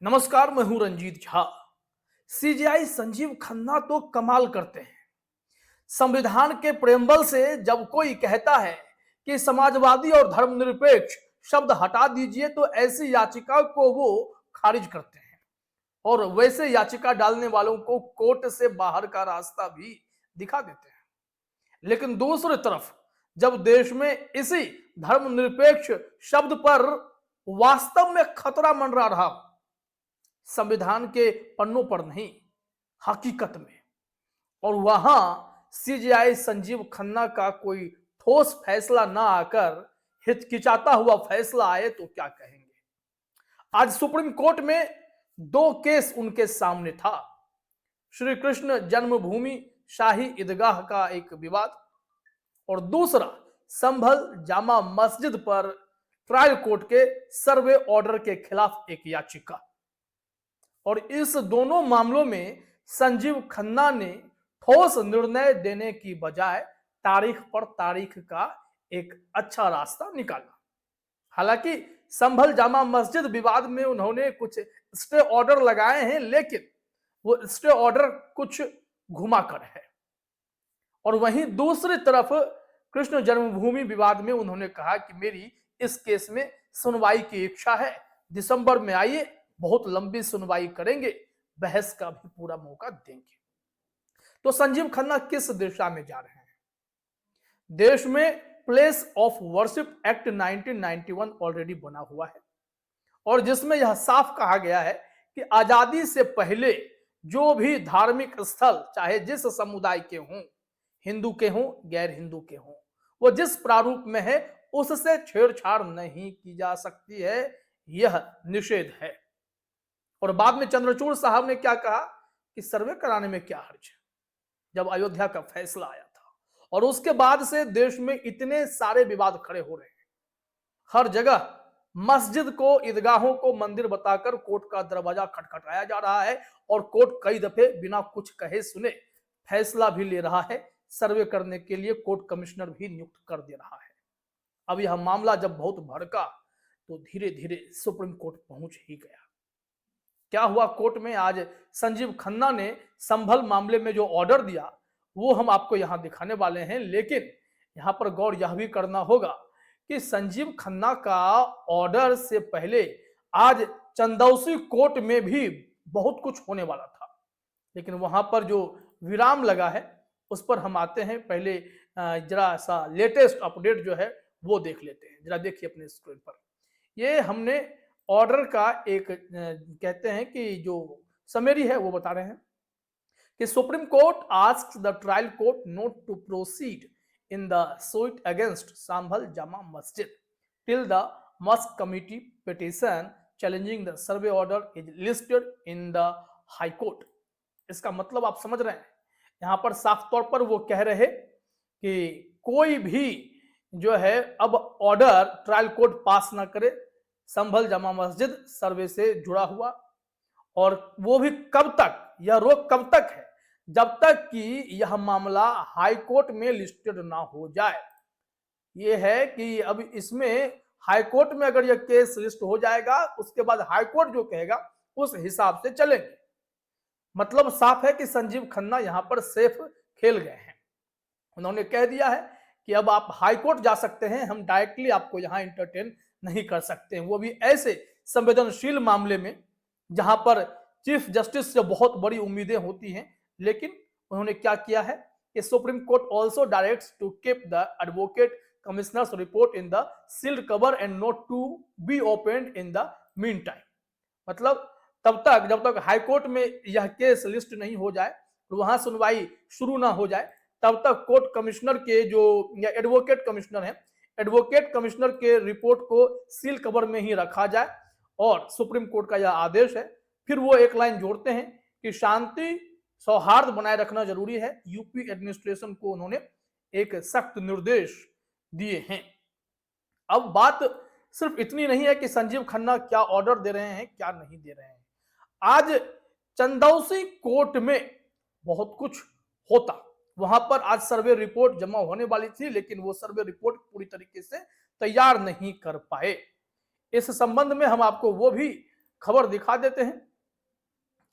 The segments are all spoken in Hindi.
नमस्कार, मैं हूं रंजीत झा। सीजीआई संजीव खन्ना तो कमाल करते हैं। संविधान के प्रेम्बल से जब कोई कहता है कि समाजवादी और धर्मनिरपेक्ष शब्द हटा दीजिए तो ऐसी याचिका को वो खारिज करते हैं और वैसे याचिका डालने वालों को कोर्ट से बाहर का रास्ता भी दिखा देते हैं। लेकिन दूसरी तरफ जब देश में इसी धर्मनिरपेक्ष शब्द पर वास्तव में खतरा मंडरा रहा, संविधान के पन्नों पर नहीं, हकीकत में, और वहां सीजीआई संजीव खन्ना का कोई ठोस फैसला ना आकर हिचकिचाता हुआ फैसला आए तो क्या कहेंगे। आज सुप्रीम कोर्ट में दो केस उनके सामने था। श्री कृष्ण जन्मभूमि शाही ईदगाह का एक विवाद और दूसरा संभल जामा मस्जिद पर ट्रायल कोर्ट के सर्वे ऑर्डर के खिलाफ एक याचिका। और इस दोनों मामलों में संजीव खन्ना ने ठोस निर्णय देने की बजाय तारीख पर तारीख का एक अच्छा रास्ता निकाला। हालांकि संभल जामा मस्जिद विवाद में उन्होंने कुछ स्टे ऑर्डर लगाए हैं, लेकिन वो स्टे ऑर्डर कुछ घुमाकर है। और वहीं दूसरी तरफ कृष्ण जन्मभूमि विवाद में उन्होंने कहा कि मेरी इस केस में सुनवाई की इच्छा है, दिसंबर में आइए, बहुत लंबी सुनवाई करेंगे, बहस का भी पूरा मौका देंगे। तो संजीव खन्ना किस दिशा में जा रहे हैं? देश में place of worship act 1991 already बना हुआ है और जिसमें यह साफ कहा गया है कि आजादी से पहले जो भी धार्मिक स्थल, चाहे जिस समुदाय के हों, हिंदू के हों, गैर हिंदू के हों, वो जिस प्रारूप में है उससे छेड़छाड़ नहीं की जा सकती है, यह निषेध है। और बाद में चंद्रचूड़ साहब ने क्या कहा कि सर्वे कराने में क्या हर्ज है, जब अयोध्या का फैसला आया था। और उसके बाद से देश में इतने सारे विवाद खड़े हो रहे हैं, हर जगह मस्जिद को, ईदगाहों को मंदिर बताकर कोर्ट का दरवाजा खटखटाया जा रहा है और कोर्ट कई दफे बिना कुछ कहे सुने फैसला भी ले रहा है। सर्वे करने के लिए कोर्ट कमिश्नर भी नियुक्त कर दे रहा है। अब यह मामला जब बहुत भड़का तो धीरे धीरे सुप्रीम कोर्ट पहुंच ही गया। क्या हुआ कोर्ट में? आज संजीव खन्ना ने संभल मामले में जो ऑर्डर दिया वो हम आपको यहां दिखाने वाले हैं, लेकिन यहां पर गौर यह भी करना होगा कि संजीव खन्ना का ऑर्डर से पहले आज चंदौसी कोर्ट में भी बहुत कुछ होने वाला था, लेकिन वहां पर जो विराम लगा है उस पर हम आते हैं। पहले जरा सा लेटेस्ट अपडेट जो है वो देख लेते हैं। जरा देखिए अपने स्क्रीन पर, ये हमने ऑर्डर का एक कहते हैं कि जो समरी है वो बता रहे हैं कि supreme court asks the trial court not to proceed in the suit against Sambhal Jama Masjid till the mosque committee petition challenging the survey order is listed in the high court। इसका मतलब आप समझ रहे हैं, यहां पर साफ तौर पर वो कह रहे कि कोई भी जो है अब ऑर्डर ट्रायल कोर्ट पास ना करे संभल जामा मस्जिद सर्वे से जुड़ा हुआ, और वो भी कब तक, यह रोक कब तक है, जब तक कि यह मामला हाई कोर्ट में लिस्टेड ना हो जाए। यह है कि अब इसमें हाई कोर्ट में अगर यह केस लिस्ट हो जाएगा उसके बाद हाई कोर्ट जो कहेगा उस हिसाब से चलेंगे। मतलब साफ है कि संजीव खन्ना यहां पर सेफ खेल गए हैं। उन्होंने कह दिया है कि अब आप हाई कोर्ट जा सकते हैं, हम डायरेक्टली आपको यहां इंटरटेन नहीं कर सकते हैं, वो भी ऐसे संवेदनशील मामले में जहां पर चीफ जस्टिस से बहुत बड़ी उम्मीदें होती हैं। लेकिन उन्होंने क्या किया है कि supreme court also directs to keep the advocate commissioner's report in the sealed cover and not to be opened in the meantime. मतलब तब तक जब तक हाई कोर्ट में यह केस लिस्ट नहीं हो जाए और वहां सुनवाई शुरू ना हो जाए, तब तक कोर्ट कमिश्नर के जो एडवोकेट कमिश्नर हैं, एडवोकेट कमिश्नर के रिपोर्ट को सील कवर में ही रखा जाए। और सुप्रीम कोर्ट का यह आदेश है। फिर वो एक लाइन जोड़ते हैं कि शांति सौहार्द बनाए रखना जरूरी है। यूपी एडमिनिस्ट्रेशन को उन्होंने एक सख्त निर्देश दिए हैं। अब बात सिर्फ इतनी नहीं है कि संजीव खन्ना क्या ऑर्डर दे रहे हैं, क्या नहीं दे रहे हैं। आज चंदौसी कोर्ट में बहुत कुछ होता, वहां पर आज सर्वे रिपोर्ट जमा होने वाली थी, लेकिन वो सर्वे रिपोर्ट पूरी तरीके से तैयार नहीं कर पाए। इस संबंध में हम आपको वो भी खबर दिखा देते हैं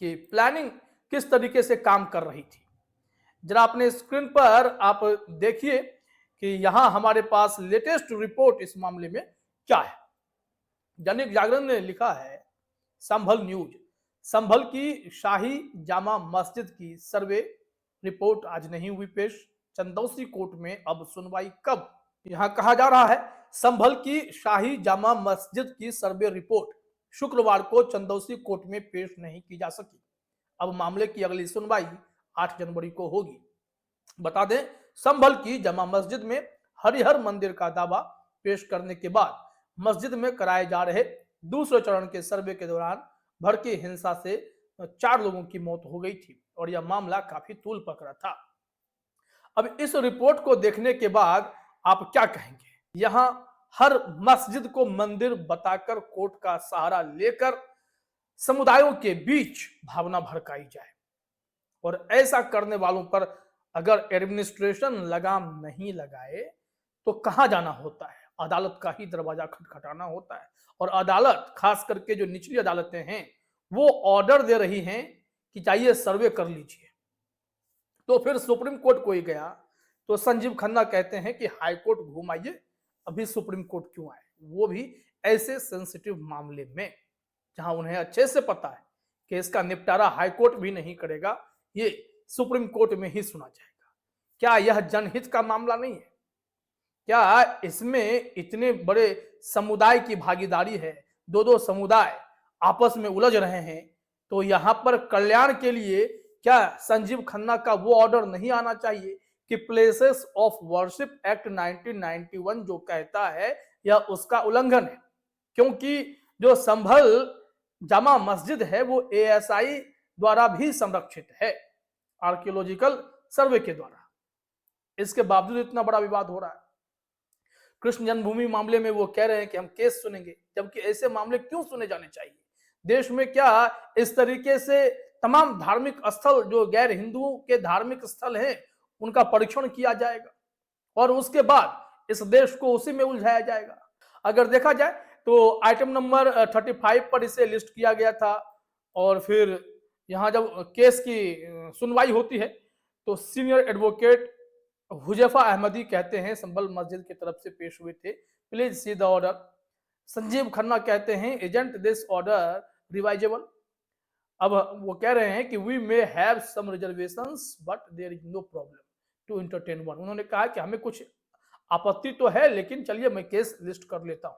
कि प्लानिंग किस तरीके से काम कर रही थी। जरा अपने स्क्रीन पर आप देखिए कि यहां हमारे पास लेटेस्ट रिपोर्ट इस मामले में क्या है। दैनिक जागरण ने लिखा है संभल न्यूज, संभल की शाही जामा मस्जिद की सर्वे रिपोर्ट आज नहीं हुई पेश, चंदौसी कोर्ट में अब सुनवाई कब। यहां कहा जा रहा है संभल की शाही जामा मस्जिद की सर्वे रिपोर्ट शुक्रवार को चंदौसी कोर्ट में पेश नहीं की जा सकी। अब मामले की अगली सुनवाई 8 जनवरी को होगी। बता दें संभल की जामा मस्जिद में हरिहर मंदिर का दावा पेश करने के बाद मस्जिद में कराए जा रहे दूसरे चरण के सर्वे के दौरान भड़की हिंसा से 4 लोगों की मौत हो गई थी और यह मामला काफी तूल पकड़ा था। अब इस रिपोर्ट को देखने के बाद आप क्या कहेंगे? यहां हर मस्जिद को मंदिर बताकर कोर्ट का सहारा लेकर समुदायों के बीच भावना भड़काई जाए और ऐसा करने वालों पर अगर एडमिनिस्ट्रेशन लगाम नहीं लगाए तो कहां जाना होता है? अदालत का ही दरवाजा खटखटाना होता है। और अदालत, खास करके जो निचली अदालतें हैं, वो ऑर्डर दे रही हैं कि चाहिए सर्वे कर लीजिए। तो फिर सुप्रीम कोर्ट कोई गया तो संजीव खन्ना कहते हैं कि हाई कोर्ट घूम आइए, अभी सुप्रीम कोर्ट क्यों आए, वो भी ऐसे सेंसिटिव मामले में जहां उन्हें अच्छे से पता है कि इसका निपटारा हाई कोर्ट भी नहीं करेगा, ये सुप्रीम कोर्ट में ही सुना जाएगा। क्या यह जनहित का मामला नहीं है? क्या इसमें इतने बड़े समुदाय की भागीदारी है, दो समुदाय आपस में उलझ रहे हैं, तो यहां पर कल्याण के लिए क्या संजीव खन्ना का वो ऑर्डर नहीं आना चाहिए कि प्लेसेस ऑफ वर्शिप एक्ट 1991 जो कहता है यह उसका उल्लंघन है? क्योंकि जो संभल जामा मस्जिद है वो एएसआई द्वारा भी संरक्षित है, आर्कियोलॉजिकल सर्वे के द्वारा। इसके बावजूद इतना बड़ा विवाद हो रहा है। कृष्ण जन्मभूमि मामले में वो कह रहे हैं कि हम केस सुनेंगे, जबकि ऐसे मामले क्यों सुने जाने चाहिए? देश में क्या इस तरीके से तमाम धार्मिक स्थल जो गैर हिंदुओं के धार्मिक स्थल हैं उनका परीक्षण किया जाएगा और उसके बाद इस देश को उसी में उलझाया जाएगा? अगर देखा जाए तो आइटम नंबर 35 पर इसे लिस्ट किया गया था और फिर यहां जब केस की सुनवाई होती है तो सीनियर एडवोकेट हुजैफा अहमदी कहते हैं संभल मस्जिद की तरफ से पेश हुए थे, please see the order. Sanjeev Khanna कहते हैं एजेंट दिस ऑर्डर रिवाइजेबल। अब वो कह रहे हैं कि we may have some reservations but there is no problem to entertain one. उन्होंने कहा कि हमें कुछ आपत्ति तो है लेकिन चलिए मैं केस लिस्ट कर लेता हूं।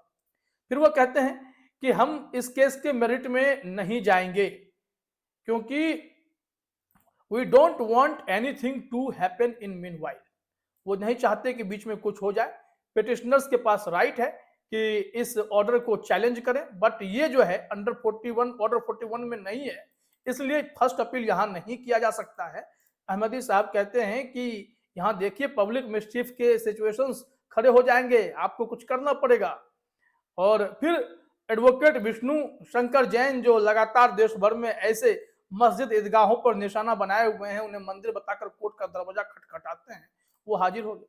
फिर वो कहते हैं कि हम इस केस के मेरिट में नहीं जाएंगे क्योंकि we don't want anything to happen in meanwhile. वो नहीं चाहते कि बीच में कुछ हो जाए। पिटिशनर्स के पास राइट है कि इस ऑर्डर को चैलेंज करें, बट ये जो है अंडर 41 ऑर्डर 41 में नहीं है, इसलिए फर्स्ट अपील यहां नहीं किया जा सकता है। अहमदी साहब कहते हैं कि यहां देखिए पब्लिक मिस्चीफ के सिचुएशंस खड़े हो जाएंगे, आपको कुछ करना पड़ेगा। और फिर एडवोकेट विष्णु शंकर जैन जो लगातार देश भर में ऐसे मस्जिद ईदगाहों पर निशाना बनाए हुए हैं, उन्हें मंदिर बताकर कोर्ट का दरवाजा खटखटाते हैं, वो हाजिर हो गए।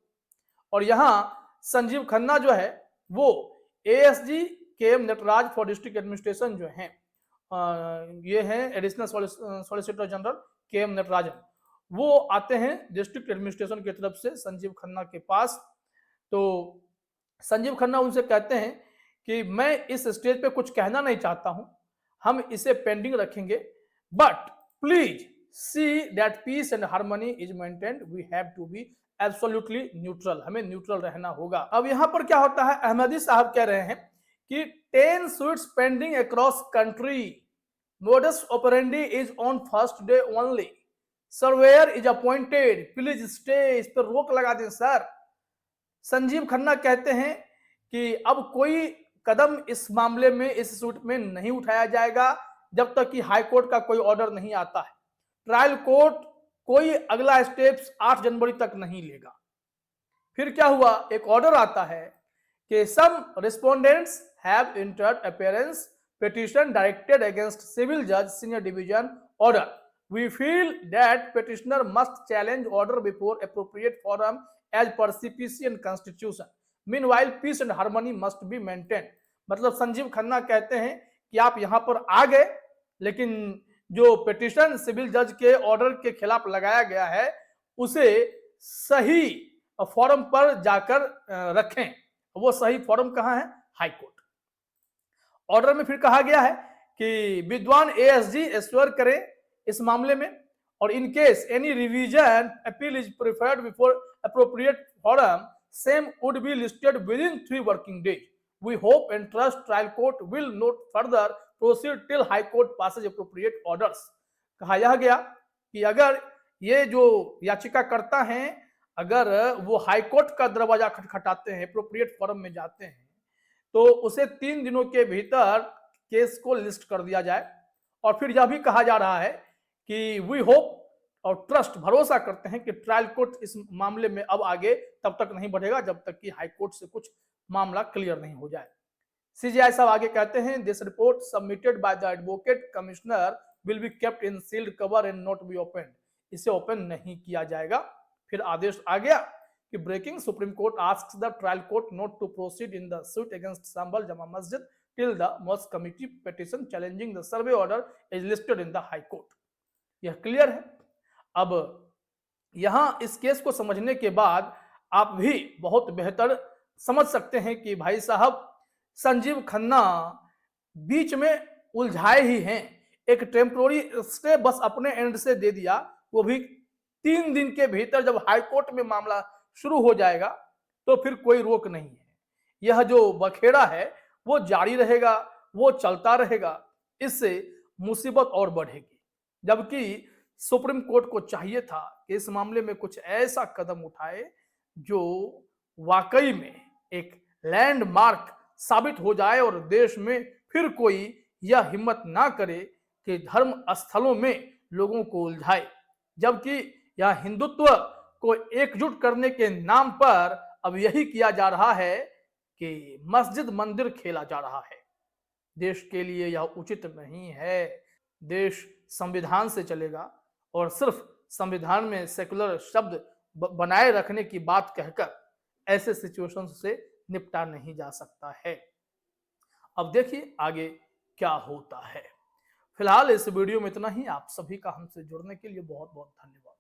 और यहां संजीव खन्ना जो है वो ASG KM Natraj for district administration जो हैं, ये हैं additional solicitor general KM Natarajan, वो आते हैं डिस्ट्रिक्ट एडमिनिस्ट्रेशन की तरफ से संजीव खन्ना के पास। तो संजीव खन्ना उनसे कहते हैं कि मैं इस स्टेज पे कुछ कहना नहीं चाहता हूं, हम इसे पेंडिंग रखेंगे, but please see that peace and harmony is maintained, we have to be absolutely neutral, हमें न्यूट्रल रहना होगा। अब यहां पर क्या होता है, अहमदी साहब कह रहे हैं कि 10 suits pending across country, modus operandi is on first day only, surveyor is appointed, please stay, इस पर रोक लगा दें सर। संजीव खन्ना कहते हैं कि अब कोई कदम इस मामले में इस सूट में नहीं उठाया जाएगा जब तक कि हाई कोर्ट का कोई ऑर्डर नहीं आता है। ट्रायल कोर्ट कोई अगला स्टेप्स 8 जनवरी तक नहीं लेगा। फिर क्या हुआ, एक ऑर्डर आता है कि some respondents have entered appearance petition directed against civil जज senior division order, we feel that petitioner must challenge order before appropriate forum as per CPC and constitution, meanwhile peace and harmony must be maintain. मतलब संजीव खन्ना कहते हैं कि आप यहां पर आ गए, लेकिन जो पिटीशन सिविल जज के ऑर्डर के खिलाफ लगाया गया है उसे सही फॉरम पर जाकर रखें। वो सही फॉरम कहां है? High court. ऑर्डर में फिर कहा गया है कि विद्वान एएसजी एश्योर करें इस मामले में, और in case any revision appeal is preferred before appropriate forum same would be listed within 3 working days. We hope and trust trial court will not further proceed till high court passes appropriate orders. कहा यह गया कि अगर ये जो याचिकाकर्ता हैं अगर वो हाई कोर्ट का दरवाजा खटखटाते हैं, अप्रोप्रिएट फॉरम में जाते हैं, तो उसे 3 दिनों के भीतर केस को लिस्ट कर दिया जाए। और फिर यह भी कहा जा रहा है कि वी होप और ट्रस्ट भरोसा करते हैं कि ट्रायल कोर्ट इस मामले में अब आगे तब तक नहीं बढ़ेगा जब तक कि हाई कोर्ट से कुछ मामला क्लियर नहीं हो जाए। सीजीआई साहब आगे कहते हैं, this report submitted by the advocate commissioner will be kept in sealed cover and not be open. इसे ओपन नहीं किया जाएगा। फिर आदेश आ गया कि breaking supreme court asks the trial court not to proceed in the suit against Sambhal Jama Masjid till the mosque committee petition challenging the survey order is listed in the high court. यह क्लियर है। अब यहां इस केस को समझने के बाद आप भी बहुत बेहतर समझ सकते हैं कि भाई साहब संजीव खन्ना बीच में उलझाए ही हैं। एक टेम्पोररी स्टे बस अपने एंड से दे दिया, वो भी 3 दिन के भीतर। जब हाई कोर्ट में मामला शुरू हो जाएगा तो फिर कोई रोक नहीं है। यह जो बखेड़ा है वो जारी रहेगा, वो चलता रहेगा। इससे मुसीबत और बढ़ेगी। जबकि सुप्रीम कोर्ट को चाहिए था कि इस मामले में कुछ ऐसा कदम उठाए जो वाकई में एक लैंडमार्क साबित हो जाए और देश में फिर कोई यह हिम्मत ना करे कि धर्म स्थलों में लोगों को उलझाए। जबकि यह हिंदुत्व को एकजुट करने के नाम पर अब यही किया जा रहा है कि मस्जिद मंदिर खेला जा रहा है। देश के लिए यह उचित नहीं है। देश संविधान से चलेगा और सिर्फ संविधान में सेकुलर शब्द बनाए रखने की बात कहकर ऐसे सिचुएशन से निपटा नहीं जा सकता है। अब देखिए आगे क्या होता है। फिलहाल इस वीडियो में इतना ही। आप सभी का हमसे जुड़ने के लिए बहुत बहुत धन्यवाद।